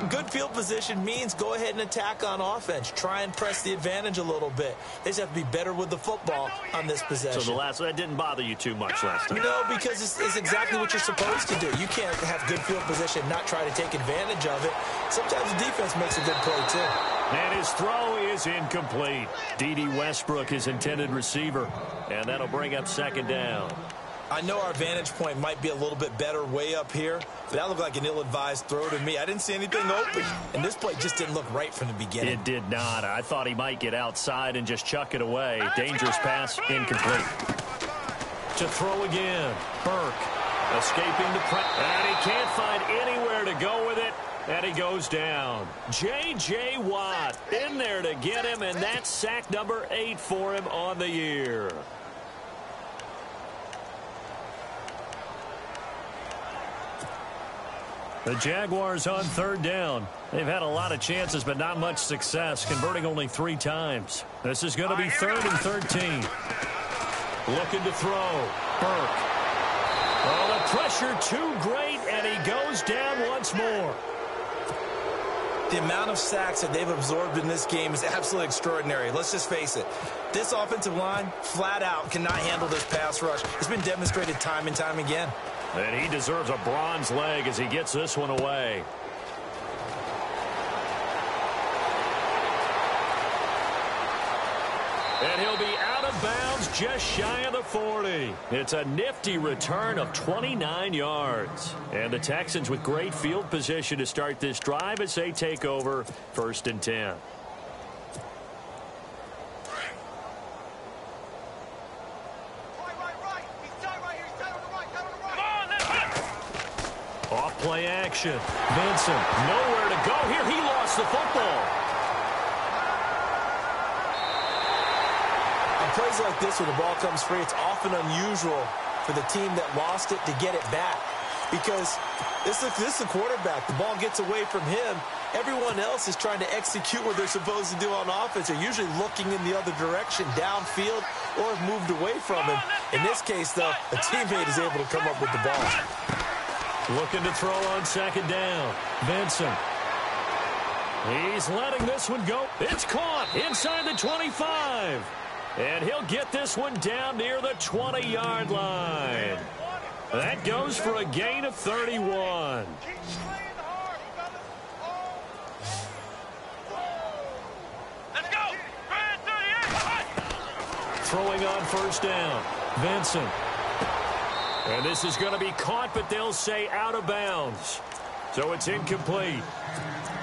good field position means go ahead and attack on offense. Try and press the advantage a little bit. They just have to be better with the football on this possession. So that didn't bother you too much last time? No, because it's exactly what you're supposed to do. You can't have good field position and not try to take advantage of it. Sometimes the defense makes a good play, too. And his throw is incomplete. D.D. Westbrook, his intended receiver. And that'll bring up 2nd down. I know our vantage point might be a little bit better way up here, but that looked like an ill-advised throw to me. I didn't see anything open, and this play just didn't look right from the beginning. It did not. I thought he might get outside and just chuck it away. Dangerous pass, incomplete. To throw again, Burke escaping the pressure, and he can't find anywhere to go with it, and he goes down. J.J. Watt in there to get him, and that's sack number 8 for him on the year. The Jaguars on 3rd down. They've had a lot of chances, but not much success, converting only 3 times. This is going to be 3rd and 13. Looking to throw. Burke. Oh, the pressure too great, and he goes down once more. The amount of sacks that they've absorbed in this game is absolutely extraordinary. Let's just face it. This offensive line, flat out, cannot handle this pass rush. It's been demonstrated time and time again. And he deserves a bronze leg as he gets this one away. And he'll be out of bounds just shy of the 40. It's a nifty return of 29 yards. And the Texans with great field position to start this drive as they take over 1st and 10. Off play action. Vincent, nowhere to go here. He lost the football. On plays like this where the ball comes free, it's often unusual for the team that lost it to get it back. Because this is the quarterback. The ball gets away from him. Everyone else is trying to execute what they're supposed to do on offense. They're usually looking in the other direction, downfield, or have moved away from him. In this case, though, a teammate is able to come up with the ball. Looking to throw on 2nd down. Vincent. He's letting this one go. It's caught inside the 25. And he'll get this one down near the 20-yard line. That goes for a gain of 31. Let's go. Throwing on 1st down. Vincent. And this is going to be caught, but they'll say out of bounds. So it's incomplete.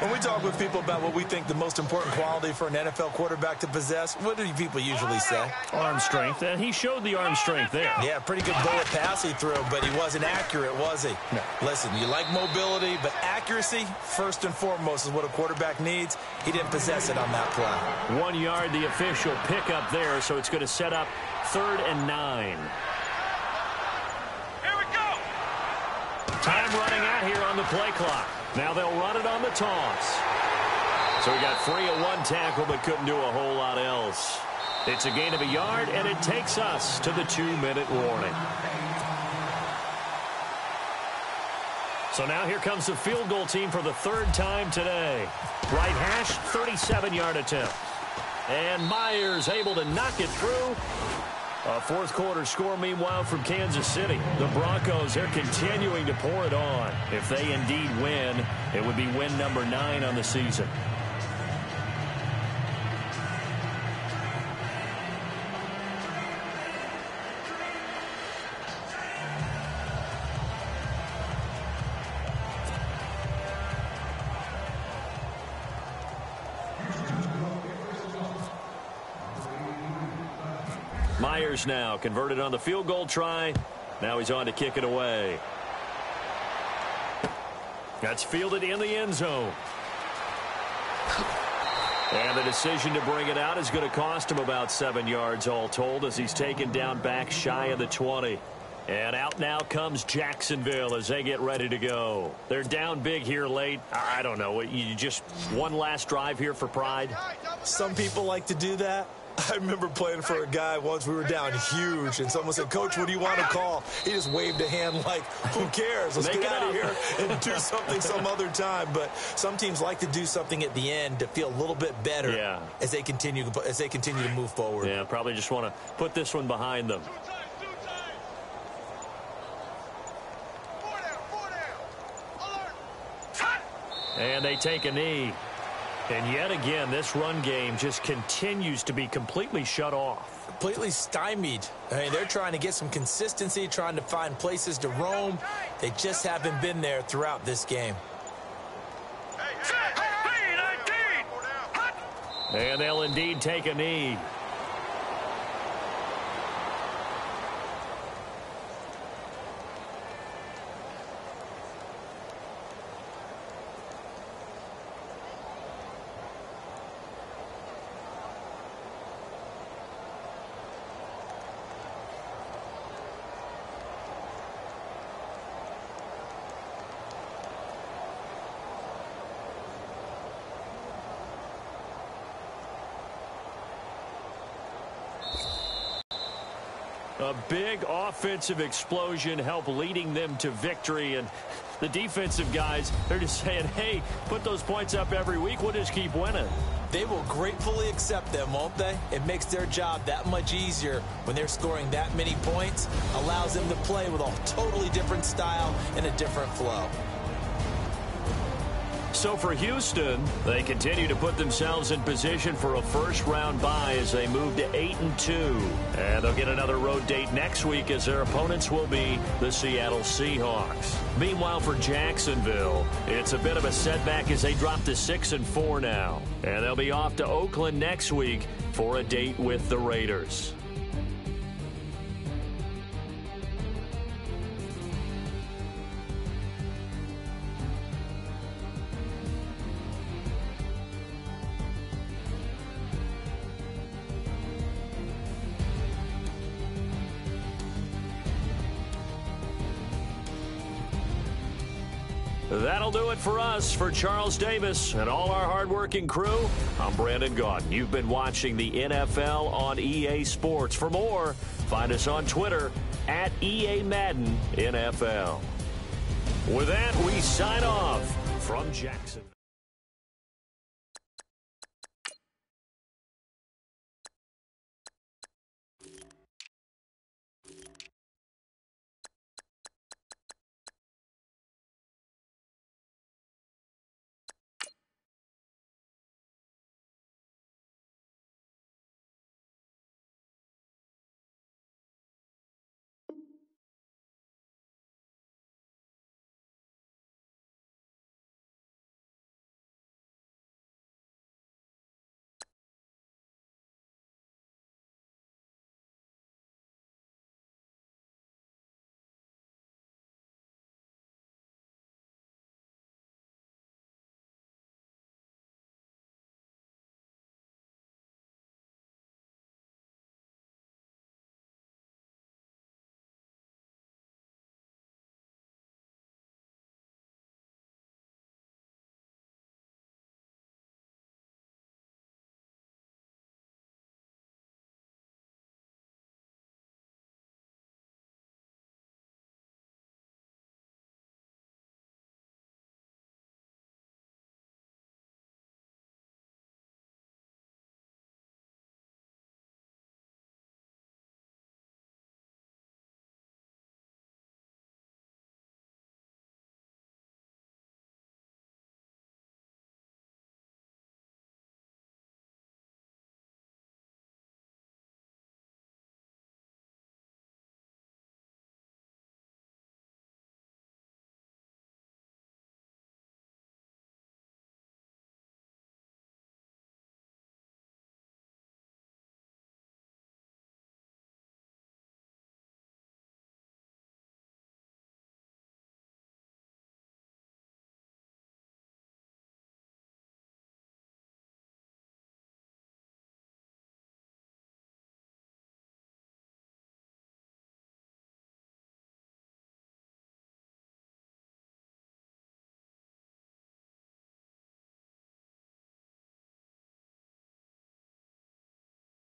When we talk with people about what we think the most important quality for an NFL quarterback to possess, what do people usually say? Arm strength, and he showed the arm strength there. Yeah, pretty good bullet pass he threw, but he wasn't accurate, was he? No. Listen, you like mobility, but accuracy, first and foremost, is what a quarterback needs. He didn't possess it on that play. 1 yard, the official pickup there, so it's going to set up 3rd and 9. Time running out here on the play clock. Now they'll run it on the toss. So we got free at 1 tackle, but couldn't do a whole lot else. It's a gain of a yard, and it takes us to the 2-minute warning. So now here comes the field goal team for the 3rd time today. Right hash, 37-yard attempt. And Myers able to knock it through. A 4th quarter score, meanwhile, from Kansas City. The Broncos, they're continuing to pour it on. If they indeed win, it would be win number 9 on the season. Myers now converted on the field goal try. Now he's on to kick it away. That's fielded in the end zone. And the decision to bring it out is going to cost him about 7 yards all told as he's taken down back shy of the 20. And out now comes Jacksonville as they get ready to go. They're down big here late. I don't know. You just one last drive here for pride? Some people like to do that. I remember playing for a guy once. We were down huge, and someone said, "Coach, what do you want to call?" He just waved a hand like, who cares? Let's get out of here and do something some other time. But some teams like to do something at the end to feel a little bit better as they continue to move forward. Yeah, probably just want to put this one behind them. And they take a knee. And yet again, this run game just continues to be completely shut off. Completely stymied. I mean, they're trying to get some consistency, trying to find places to roam. They just haven't been there throughout this game. And they'll indeed take a knee. A big offensive explosion helped leading them to victory. And the defensive guys, they're just saying, hey, put those points up every week. We'll just keep winning. They will gratefully accept them, won't they? It makes their job that much easier when they're scoring that many points. Allows them to play with a totally different style and a different flow. So for Houston, they continue to put themselves in position for a first-round bye as they move to 8-2. And they'll get another road date next week as their opponents will be the Seattle Seahawks. Meanwhile, for Jacksonville, it's a bit of a setback as they drop to 6-4 now. And they'll be off to Oakland next week for a date with the Raiders. That'll do it for us. For Charles Davis and all our hardworking crew, I'm Brandon Gaudin. You've been watching the NFL on EA Sports. For more, find us on Twitter at EA Madden NFL. With that, we sign off from Jacksonville.